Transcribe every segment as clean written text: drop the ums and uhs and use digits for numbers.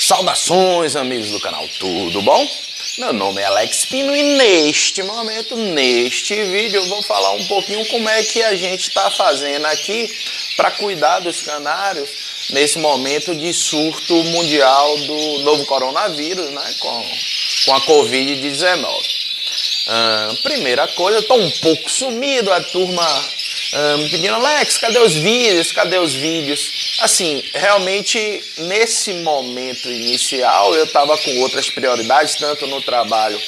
Saudações, amigos do canal, tudo bom? Meu nome é Alex Pino e neste momento, neste vídeo, eu vou falar um pouquinho como é que a gente está fazendo aqui para cuidar dos canários nesse momento de surto mundial do novo coronavírus, né, com a Covid-19. Primeira coisa, eu estou um pouco sumido, a turma me pedindo, Alex, cadê os vídeos? Cadê os vídeos? Assim, realmente, nesse momento inicial, eu estava com outras prioridades, tanto no trabalho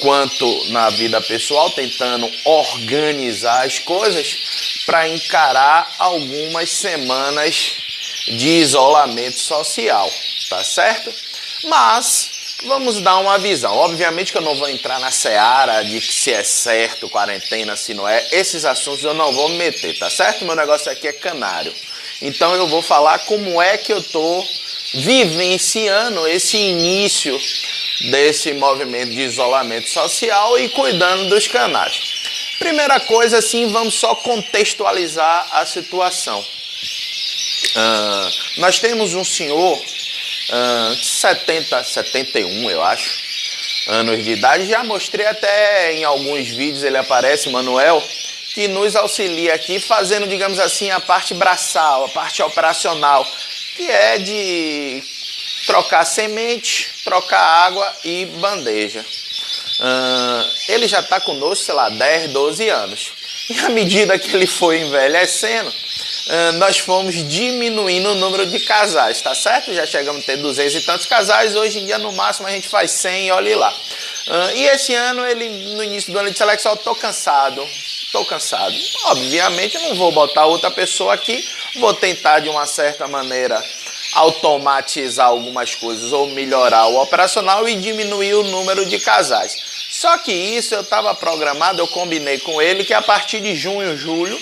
quanto na vida pessoal, tentando organizar as coisas para encarar algumas semanas de isolamento social, tá certo? Mas vamos dar uma visão. Obviamente que eu não vou entrar na seara de que se é certo quarentena, se não é. Esses assuntos eu não vou me meter, tá certo? Meu negócio aqui é canário. Então eu vou falar como é que eu tô vivenciando esse início desse movimento de isolamento social e cuidando dos canários. Primeira coisa, assim, vamos só contextualizar a situação. Nós temos um senhor 71, eu acho, anos de idade. Já mostrei até em alguns vídeos, ele aparece, Manuel, que nos auxilia aqui fazendo, digamos assim, a parte braçal, a parte operacional, que é de trocar semente, trocar água e bandeja. Ele já está conosco, sei lá, 10, 12 anos. E à medida que ele foi envelhecendo, nós fomos diminuindo o número de casais, tá certo? Já chegamos a ter 200 e tantos casais, hoje em dia no máximo a gente faz 100 e olhe lá. E esse ano, ele no início do ano, ele disse, Alex, eu tô cansado. Obviamente eu não vou botar outra pessoa aqui, vou tentar de uma certa maneira automatizar algumas coisas ou melhorar o operacional e diminuir o número de casais. Só que isso eu estava programado, eu combinei com ele que a partir de junho, julho,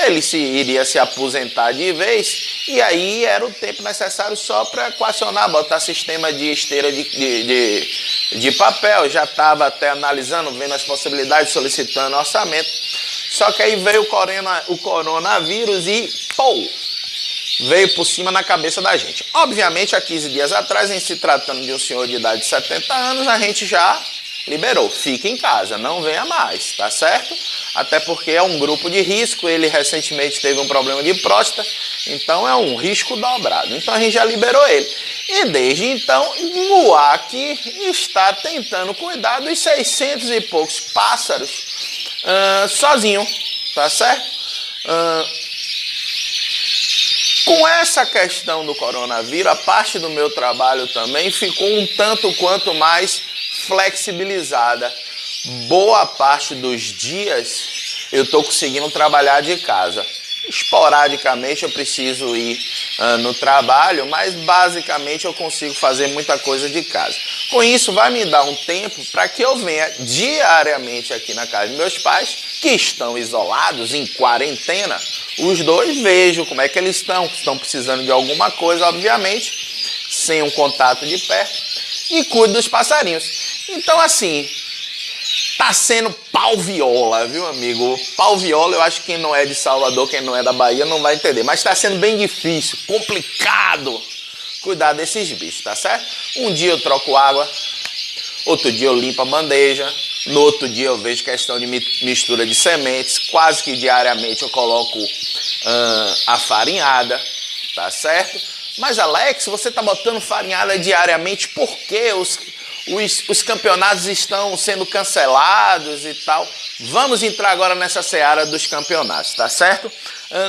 ele iria se aposentar de vez e aí era o tempo necessário só para equacionar, botar sistema de esteira de papel. Já estava até analisando, vendo as possibilidades, solicitando orçamento. Só que aí veio o coronavírus e veio por cima na cabeça da gente. Obviamente, há 15 dias atrás, em se tratando de um senhor de idade de 70 anos, a gente já liberou. Fique em casa, não venha mais, tá certo? Até porque é um grupo de risco, ele recentemente teve um problema de próstata, então é um risco dobrado. Então a gente já liberou ele. E desde então, o Acre está tentando cuidar dos 600 e poucos pássaros sozinho, tá certo? Com essa questão do coronavírus, a parte do meu trabalho também ficou um tanto quanto mais flexibilizada. Boa parte dos dias eu estou conseguindo trabalhar de casa. Esporadicamente eu preciso ir no trabalho, mas basicamente eu consigo fazer muita coisa de casa. Com isso vai me dar um tempo para que eu venha diariamente aqui na casa dos meus pais, que estão isolados, em quarentena. Os dois, vejo como é que eles estão precisando de alguma coisa, obviamente, sem um contato de perto, e cuido dos passarinhos. Então assim, tá sendo pau viola, viu, amigo? Pau viola, eu acho que quem não é de Salvador, quem não é da Bahia, não vai entender. Mas tá sendo bem difícil, complicado cuidar desses bichos, tá certo? Um dia eu troco água, outro dia eu limpo a bandeja, no outro dia eu vejo questão de mistura de sementes, quase que diariamente eu coloco a farinhada, tá certo? Mas Alex, você tá botando farinhada diariamente, por quê? Os campeonatos estão sendo cancelados e tal. Vamos entrar agora nessa seara dos campeonatos, tá certo?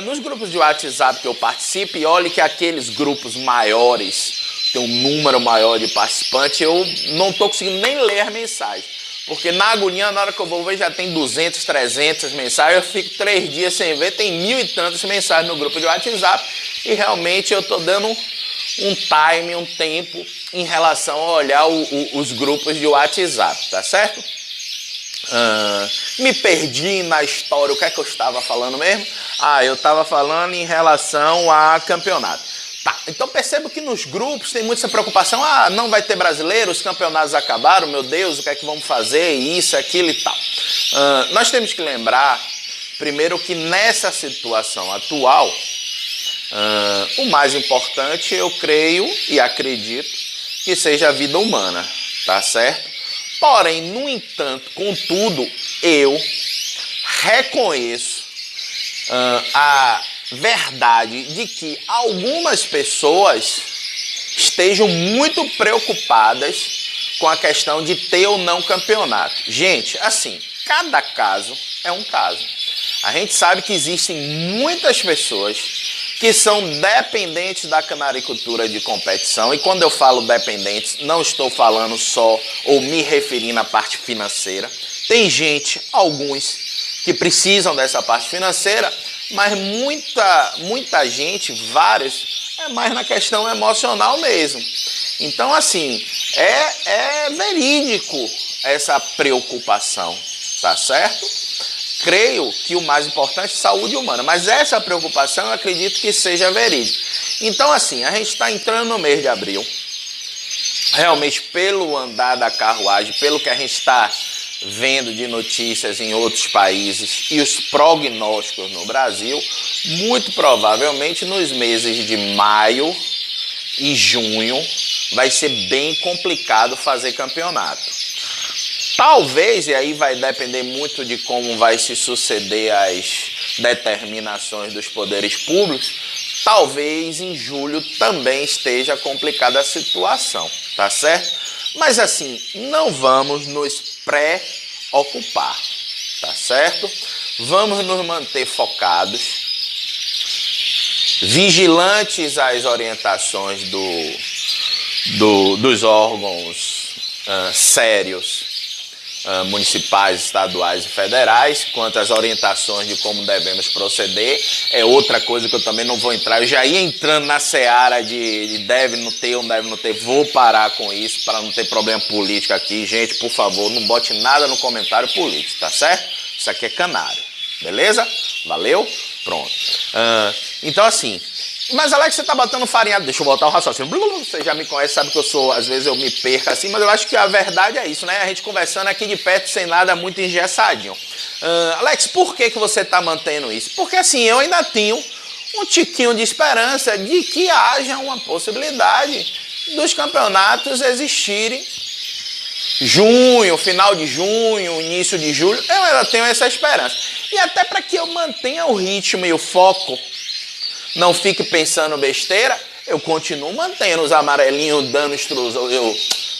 Nos grupos de WhatsApp que eu participo, e olhe que aqueles grupos maiores, tem um número maior de participantes, eu não estou conseguindo nem ler as mensagens. Porque na agonia, na hora que eu vou ver, já tem 200, 300 mensagens, eu fico 3 dias sem ver, tem 1000 e tantas mensagens no grupo de WhatsApp, e realmente eu estou dando um time, um tempo em relação a olhar os grupos de WhatsApp, tá certo? Me perdi na história, o que é que eu estava falando mesmo? Eu estava falando em relação a campeonato. Tá, então percebo que nos grupos tem muita essa preocupação, não vai ter brasileiro, os campeonatos acabaram, meu Deus, o que é que vamos fazer, isso, aquilo e tal. Nós temos que lembrar, primeiro, que nessa situação atual, o mais importante, eu creio e acredito, que seja a vida humana, tá certo? Porém, no entanto, contudo, eu reconheço a verdade de que algumas pessoas estejam muito preocupadas com a questão de ter ou não campeonato. Gente, assim, cada caso é um caso. A gente sabe que existem muitas pessoas que são dependentes da canaricultura de competição, e quando eu falo dependentes, não estou falando só ou me referindo à parte financeira. Tem gente, alguns, que precisam dessa parte financeira, mas muita gente, vários, é mais na questão emocional mesmo. Então, assim, é verídico essa preocupação, tá certo? Creio que o mais importante é saúde humana, mas essa preocupação eu acredito que seja verídica. Então, assim, a gente está entrando no mês de abril, realmente pelo andar da carruagem, pelo que a gente está vendo de notícias em outros países e os prognósticos no Brasil, muito provavelmente nos meses de maio e junho vai ser bem complicado fazer campeonato. Talvez, e aí vai depender muito de como vai se suceder as determinações dos poderes públicos, talvez em julho também esteja complicada a situação, tá certo? Mas assim, não vamos nos preocupar, tá certo? Vamos nos manter focados, vigilantes às orientações dos órgãos sérios, municipais, estaduais e federais, quanto às orientações de como devemos proceder. É outra coisa que eu também não vou entrar. Eu já ia entrando na seara de deve não ter ou deve não ter. Vou parar com isso para não ter problema político aqui. Gente, por favor, não bote nada no comentário político, tá certo? Isso aqui é canário, beleza? Valeu? Pronto. Então, assim... Mas, Alex, você tá botando farinhado. Deixa eu voltar o raciocínio. Você já me conhece, sabe que eu sou, às vezes eu me perco assim, mas eu acho que a verdade é isso, né? A gente conversando aqui de perto, sem nada, muito engessadinho. Alex, por que você tá mantendo isso? Porque, assim, eu ainda tenho um tiquinho de esperança de que haja uma possibilidade dos campeonatos existirem junho, final de junho, início de julho. Eu ainda tenho essa esperança. E até para que eu mantenha o ritmo e o foco, não fique pensando besteira, eu continuo mantendo os amarelinhos dando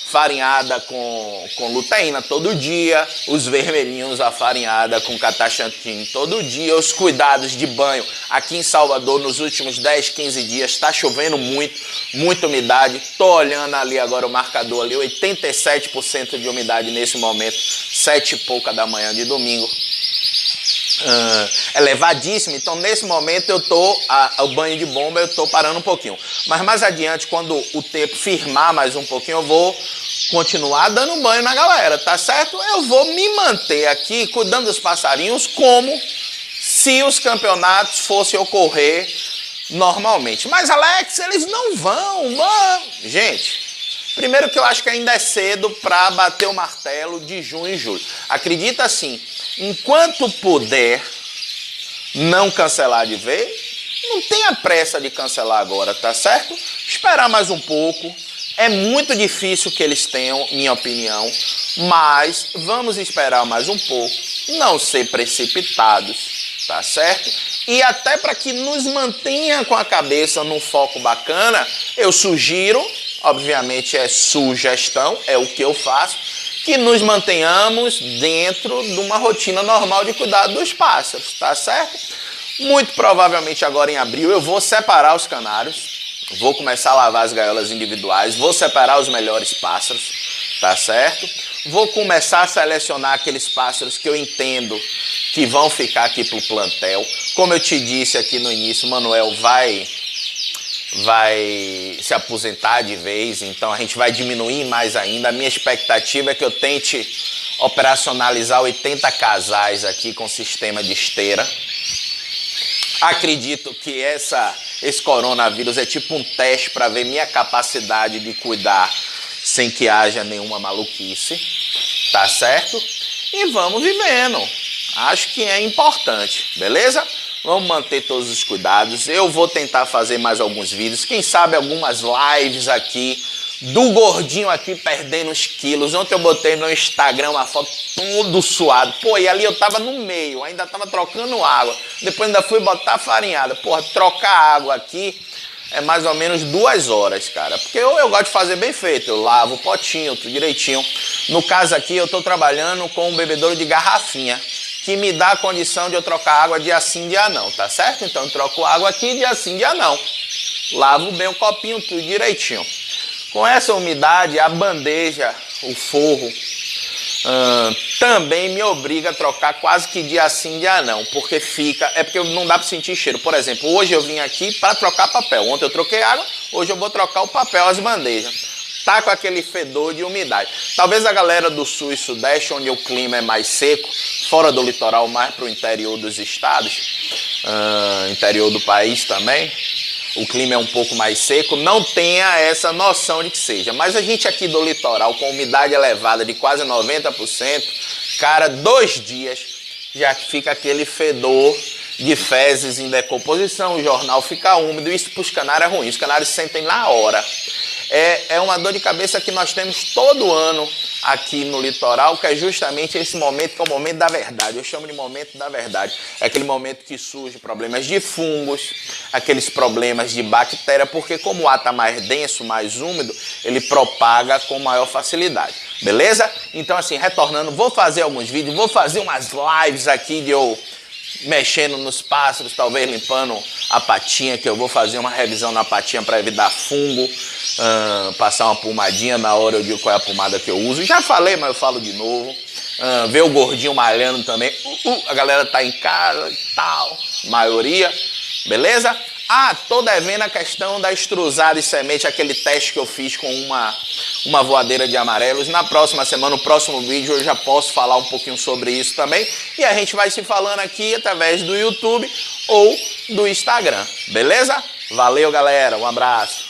farinhada com luteína todo dia, os vermelhinhos a farinhada com cataxantim todo dia, os cuidados de banho. Aqui em Salvador, nos últimos 10, 15 dias, está chovendo muito, muita umidade. Tô olhando ali agora o marcador ali, 87% de umidade nesse momento, 7 e pouca da manhã de domingo. Elevadíssimo, então nesse momento eu tô, o banho de bomba eu tô parando um pouquinho, mas mais adiante, quando o tempo firmar mais um pouquinho, eu vou continuar dando banho na galera, tá certo? Eu vou me manter aqui cuidando dos passarinhos como se os campeonatos fossem ocorrer normalmente. Mas Alex, eles não vão. Gente, primeiro que eu acho que ainda é cedo para bater o martelo de junho e julho. Acredita assim, enquanto puder não cancelar de vez, não tenha pressa de cancelar agora, tá certo? Esperar mais um pouco. É muito difícil que eles tenham, minha opinião, mas vamos esperar mais um pouco, não ser precipitados, tá certo? E até para que nos mantenha com a cabeça num foco bacana, eu sugiro, obviamente é sugestão, é o que eu faço, que nos mantenhamos dentro de uma rotina normal de cuidado dos pássaros, tá certo? Muito provavelmente agora em abril eu vou separar os canários, vou começar a lavar as gaiolas individuais, vou separar os melhores pássaros, tá certo? Vou começar a selecionar aqueles pássaros que eu entendo que vão ficar aqui pro plantel. Como eu te disse aqui no início, o Manuel vai se aposentar de vez, então a gente vai diminuir mais ainda. A minha expectativa é que eu tente operacionalizar 80 casais aqui com sistema de esteira. Acredito que esse coronavírus é tipo um teste para ver minha capacidade de cuidar sem que haja nenhuma maluquice, tá certo? E vamos vivendo. Acho que é importante, beleza? Vamos manter todos os cuidados. Eu vou tentar fazer mais alguns vídeos, quem sabe algumas lives aqui do gordinho aqui perdendo uns quilos. Ontem eu botei no Instagram uma foto todo suado. Pô, e ali eu tava no meio, ainda tava trocando água. Depois ainda fui botar farinhada. Porra, trocar água aqui é mais ou menos 2 horas, cara. Porque eu gosto de fazer bem feito. Eu lavo o potinho, tudo direitinho. No caso aqui, eu tô trabalhando com um bebedouro de garrafinha, que me dá a condição de eu trocar água dia sim, dia não, tá certo? Então eu troco água aqui, dia sim, dia não. Lavo bem o copinho, tudo direitinho. Com essa umidade, a bandeja, o forro, também me obriga a trocar quase que dia sim, dia não, porque porque não dá para sentir cheiro. Por exemplo, hoje eu vim aqui para trocar papel. Ontem eu troquei água, hoje eu vou trocar o papel, as bandejas. Tá com aquele fedor de umidade. Talvez a galera do sul e sudeste, onde o clima é mais seco, fora do litoral, mais para o interior dos estados, interior do país também, o clima é um pouco mais seco, não tenha essa noção de que seja. Mas a gente aqui do litoral, com umidade elevada de quase 90%, cara, 2 dias já fica aquele fedor de fezes em decomposição, o jornal fica úmido, isso para os canários é ruim, os canários sentem na hora. É uma dor de cabeça que nós temos todo ano aqui no litoral, que é justamente esse momento, que é o momento da verdade. Eu chamo de momento da verdade. É aquele momento que surge problemas de fungos, aqueles problemas de bactéria, porque como o ar está mais denso, mais úmido, ele propaga com maior facilidade. Beleza? Então assim, retornando, vou fazer alguns vídeos, vou fazer umas lives aqui de eu mexendo nos pássaros, talvez limpando a patinha, que eu vou fazer uma revisão na patinha para evitar fungo, passar uma pomadinha, na hora eu digo qual é a pomada que eu uso. Já falei, mas eu falo de novo. Ver o gordinho malhando também. A galera tá em casa e tal, maioria, beleza? Tô devendo a questão da extrusada e semente, aquele teste que eu fiz com uma voadeira de amarelos. Na próxima semana, no próximo vídeo, eu já posso falar um pouquinho sobre isso também. E a gente vai se falando aqui através do YouTube ou do Instagram, beleza? Valeu, galera. Um abraço.